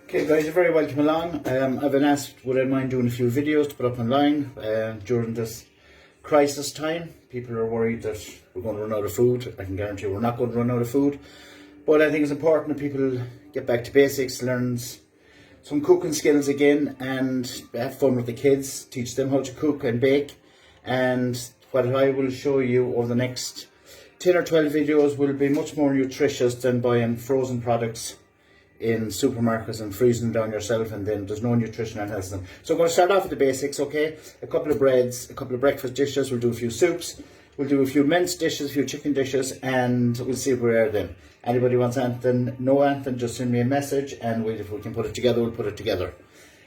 Okay guys, you're very welcome along. I've been asked would I mind doing a few videos to put up online during this crisis time. People are worried that we're going to run out of food. I can guarantee we're not going to run out of food. But I think it's important that people get back to basics, learn some cooking skills again, and have fun with the kids, teach them how to cook and bake. And what I will show you over the next 10 or 12 videos will be much more nutritious than buying frozen products in supermarkets and freezing them down yourself, and then there's no nutrition and health in them. So I'm going to start off with the basics, okay? A couple of breads, a couple of breakfast dishes, we'll do a few soups, we'll do a few minced dishes, a few chicken dishes, and we'll see if we're there then. Anybody wants anything, know anything, just send me a message, and if we can put it together, we'll put it together.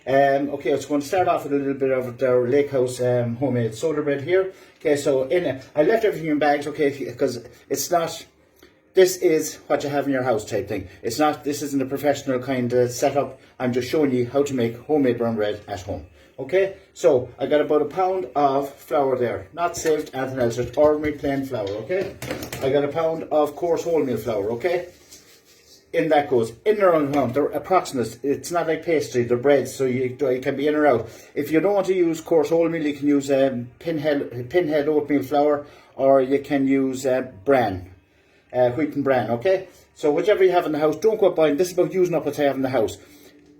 Okay, so I'm going to start off with a little bit of our Lake House homemade soda bread here. Okay, so in it, I left everything in bags, okay, because it's not, this is what you have in your house type thing. It's not, this isn't a professional kind of setup. I'm just showing you how to make homemade brown bread at home. Okay, so I got about a pound of flour there, not saved anything else, just ordinary plain flour, okay? I got a pound of coarse wholemeal flour, okay? In that goes, in and around a pound. They're approximate. It's not like pastry, they're breads, so you can be in or out. If you don't want to use coarse wholemeal, you can use pinhead oatmeal flour, or you can use bran. Wheaten bran, okay? So whichever you have in the house, don't go buying. This is about using up what you have in the house.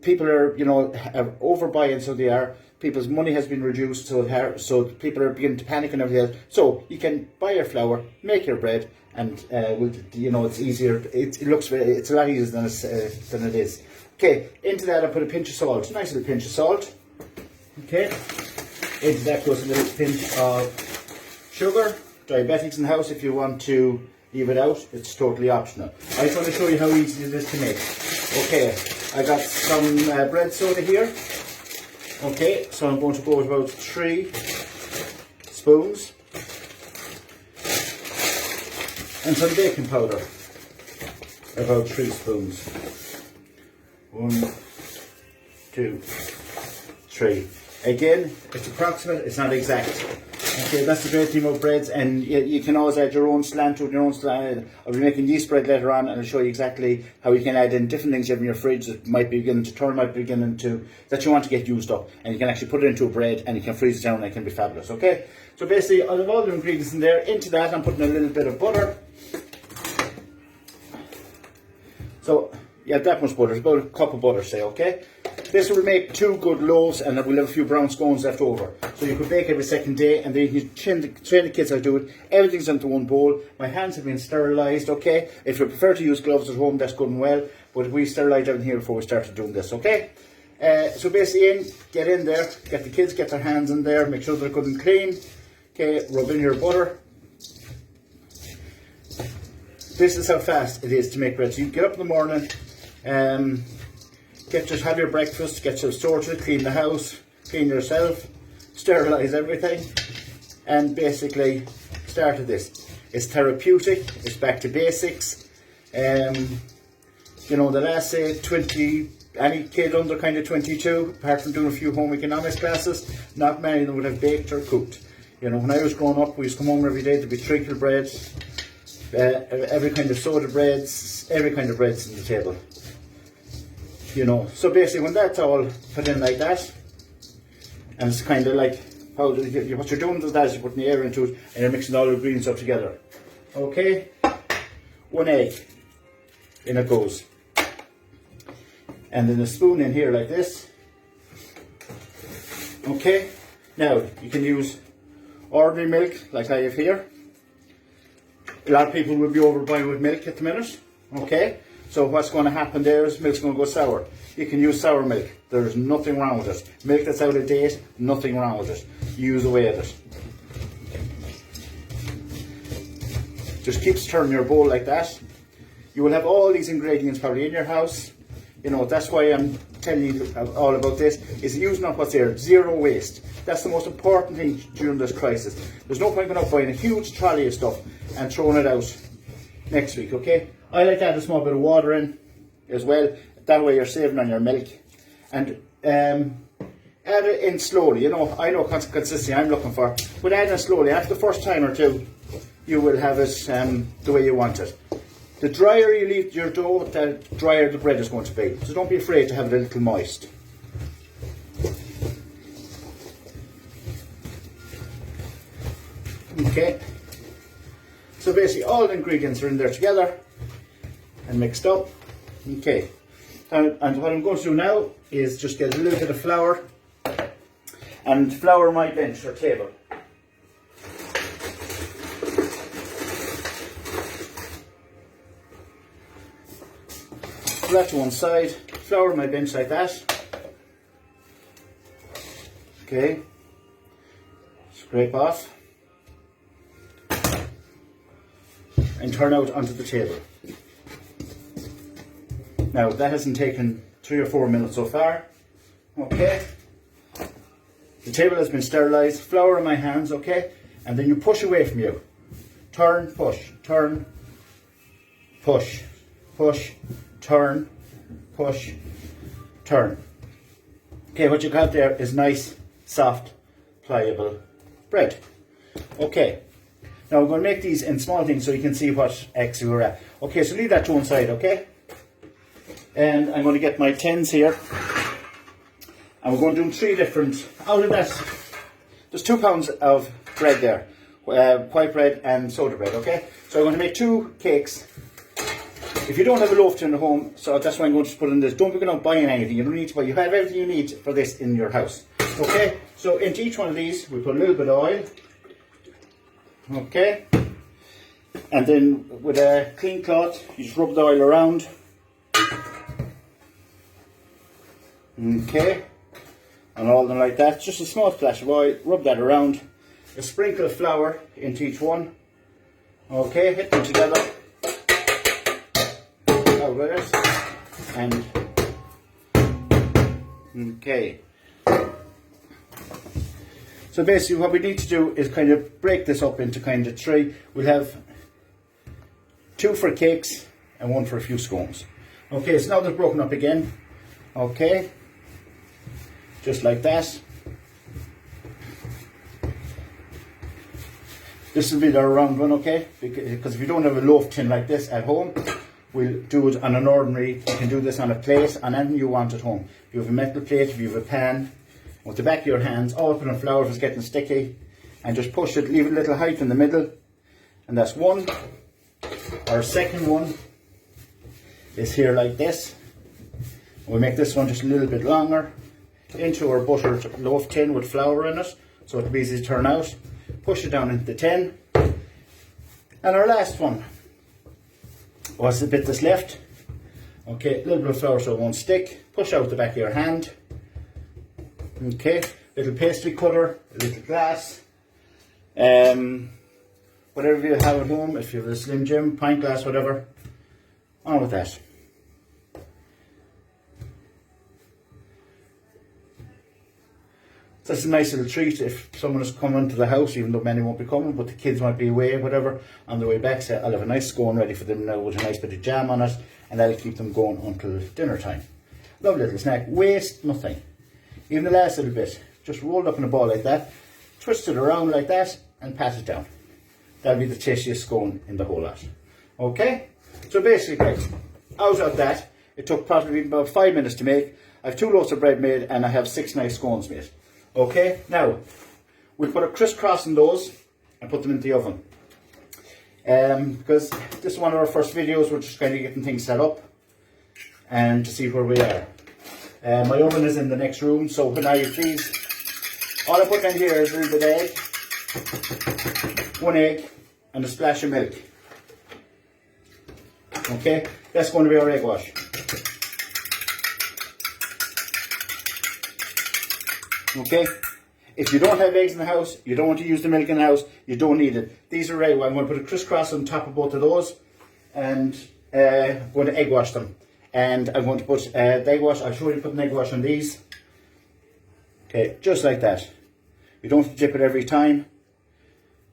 People are, are overbuying, so they are. People's money has been reduced, so people are beginning to panic and everything else. So you can buy your flour, make your bread, and it's easier. It's a lot easier than it is. Okay, into that I put a pinch of salt, a nice little pinch of salt. Okay, into that goes a little pinch of sugar. Diabetics in the house, if you want to leave it out, it's totally optional. I just want to show you how easy it is to make. Okay, I got some bread soda here. Okay, so I'm going to go with about 3 spoons. And some baking powder. About 3 spoons. 1, 2, 3. Again, it's approximate, it's not exact. Okay, that's the great thing about breads, and you can always add your own slant to it, your own slant. I'll be making yeast bread later on, and I'll show you exactly how you can add in different things you have in your fridge that might be beginning to turn, that you want to get used up, and you can actually put it into a bread, and you can freeze it down, and it can be fabulous, okay? So basically, I have all the ingredients in there. Into that, I'm putting a little bit of butter. So, yeah, that much butter, about a cup of butter, say, okay? This will make 2 good loaves, and we'll have a few brown scones left over. So you could bake every second day, and then you can train the kids how to do it. Everything's into one bowl. My hands have been sterilised, okay? If you prefer to use gloves at home, that's good and well, but we sterilised everything here before we started doing this, okay? So basically, get in there, get the kids, get their hands in there, make sure they're good and clean. Okay, rub in your butter. This is how fast it is to make bread. So you get up in the morning, have your breakfast, get your sorted, clean the house, clean yourself, sterilise everything, and basically started this. It's therapeutic, it's back to basics. The last say 20, any kid under kind of 22, apart from doing a few home economics classes, not many of them would have baked or cooked. When I was growing up, we used to come home every day, there'd be treacle bread, every kind of soda breads, every kind of breads on the table. So basically when that's all put in like that, and it's kind of like, what you're doing with that is you're putting the air into it, and you're mixing all the ingredients up together. Okay, 1 egg, in it goes. And then a spoon in here like this. Okay, now you can use ordinary milk like I have here. A lot of people will be overbuying with milk at the minute. Okay, so what's going to happen there is milk's going to go sour. You can use sour milk. There's nothing wrong with it. Milk that's out of date, nothing wrong with it. Use away at it. Just keep stirring your bowl like that. You will have all these ingredients probably in your house. That's why I'm telling you all about this, is using up what's there, 0 waste. That's the most important thing during this crisis. There's no point going out buying a huge trolley of stuff and throwing it out next week, okay? I like to add a small bit of water in as well. That way you're saving on your milk. And add it in slowly. I know consistency I'm looking for, but add it slowly. After the first time or two, you will have it the way you want it. The drier you leave your dough, the drier the bread is going to be. So don't be afraid to have it a little moist. Okay. So basically all the ingredients are in there together and mixed up. Okay. And what I'm going to do now is just get a little bit of flour and flour my bench or table. Put that to one side, flour my bench like that. Okay. Scrape off. And turn out onto the table. Now that hasn't taken 3 or 4 minutes so far. Okay. The table has been sterilised, flour in my hands, okay? And then you push away from you. Turn, push, turn, push, push, turn, push, turn. Okay, what you got there is nice, soft, pliable bread. Okay. Now we're going to make these in small things so you can see what X we're at. Okay, so leave that to one side, okay? And I'm going to get my tins here. And we're going to do 3 different, out of that, there's 2 pounds of bread there. White bread and soda bread, okay? So I'm going to make 2 cakes. If you don't have a loaf tin at home, so that's why I'm going to put in this. Don't be going out buying anything. You don't need to buy. You have everything you need for this in your house. Okay? So into each one of these, we put a little bit of oil. Okay, and then with a clean cloth, you just rub the oil around. Okay, and all of them like that. Just a small splash of oil, rub that around. A sprinkle of flour into each one. Okay, hit them together. Out with it. And okay. So basically what we need to do is kind of break this up into kind of 3. We'll have 2 for cakes and 1 for a few scones. Okay, so now they're broken up again. Okay, just like that. This will be the round one, okay? Because if you don't have a loaf tin like this at home, we'll do it on an ordinary, you can do this on a plate, on anything you want at home. If you have a metal plate, if you have a pan, with the back of your hands, open the flour if it's getting sticky, and just push it, leave a little height in the middle, and that's 1. Our second one is here like this. We'll make this one just a little bit longer, into our buttered loaf tin with flour in it, so it'll be easy to turn out. Push it down into the tin. And our last one was the bit that's left. Okay, a little bit of flour so it won't stick. Push out the back of your hand. Okay, little pastry cutter, a little glass, whatever you have at home, if you have a Slim Jim, pint glass, whatever, on with that. That's a nice little treat if someone is coming to the house, even though many won't be coming, but the kids might be away, whatever, on the way back, say, I'll have a nice scone ready for them now with a nice bit of jam on it, and that'll keep them going until dinner time. Lovely little snack, waste nothing. Even the last little bit, just rolled up in a ball like that, twist it around like that, and pass it down. That'll be the tastiest scone in the whole lot. Okay? So basically, out of that, it took probably about 5 minutes to make. I have 2 loaves of bread made, and I have 6 nice scones made. Okay? Now, we'll put a crisscross in those, and put them in the oven. Because this is one of our first videos, we're just kind of getting things set up, and to see where we are. My oven is in the next room, so when I these, all I put in here is a little bit of egg, 1 egg, and a splash of milk. Okay, that's going to be our egg wash. Okay, if you don't have eggs in the house, you don't want to use the milk in the house, you don't need it. These are ready. I'm going to put a crisscross on top of both of those, and I'm going to egg wash them. And I'm going to put the egg wash, I'll show you put an egg wash on these. Okay, just like that. You don't have to dip it every time.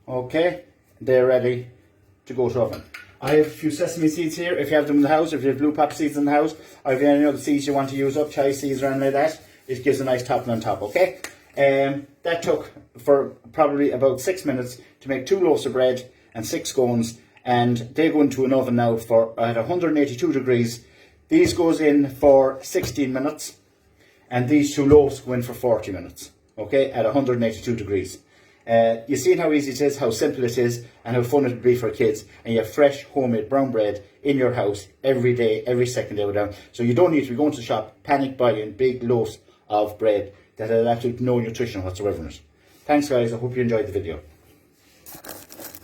Okay, they're ready to go to oven. I have a few sesame seeds here, if you have them in the house, if you have blue pop seeds in the house, or if you have any other seeds you want to use up, chai seeds or anything like that, it gives a nice topping on top, okay? That took for probably about 6 minutes to make 2 loaves of bread and 6 scones and they go into an oven now for at 182 degrees. These goes in for 16 minutes, and these two loaves go in for 40 minutes, okay, at 182 degrees. You see how easy it is, how simple it is, and how fun it will be for kids. And you have fresh homemade brown bread in your house every day, every second day without. So you don't need to be going to the shop, panic buying big loaves of bread that have absolutely no nutrition whatsoever in it. Thanks guys, I hope you enjoyed the video.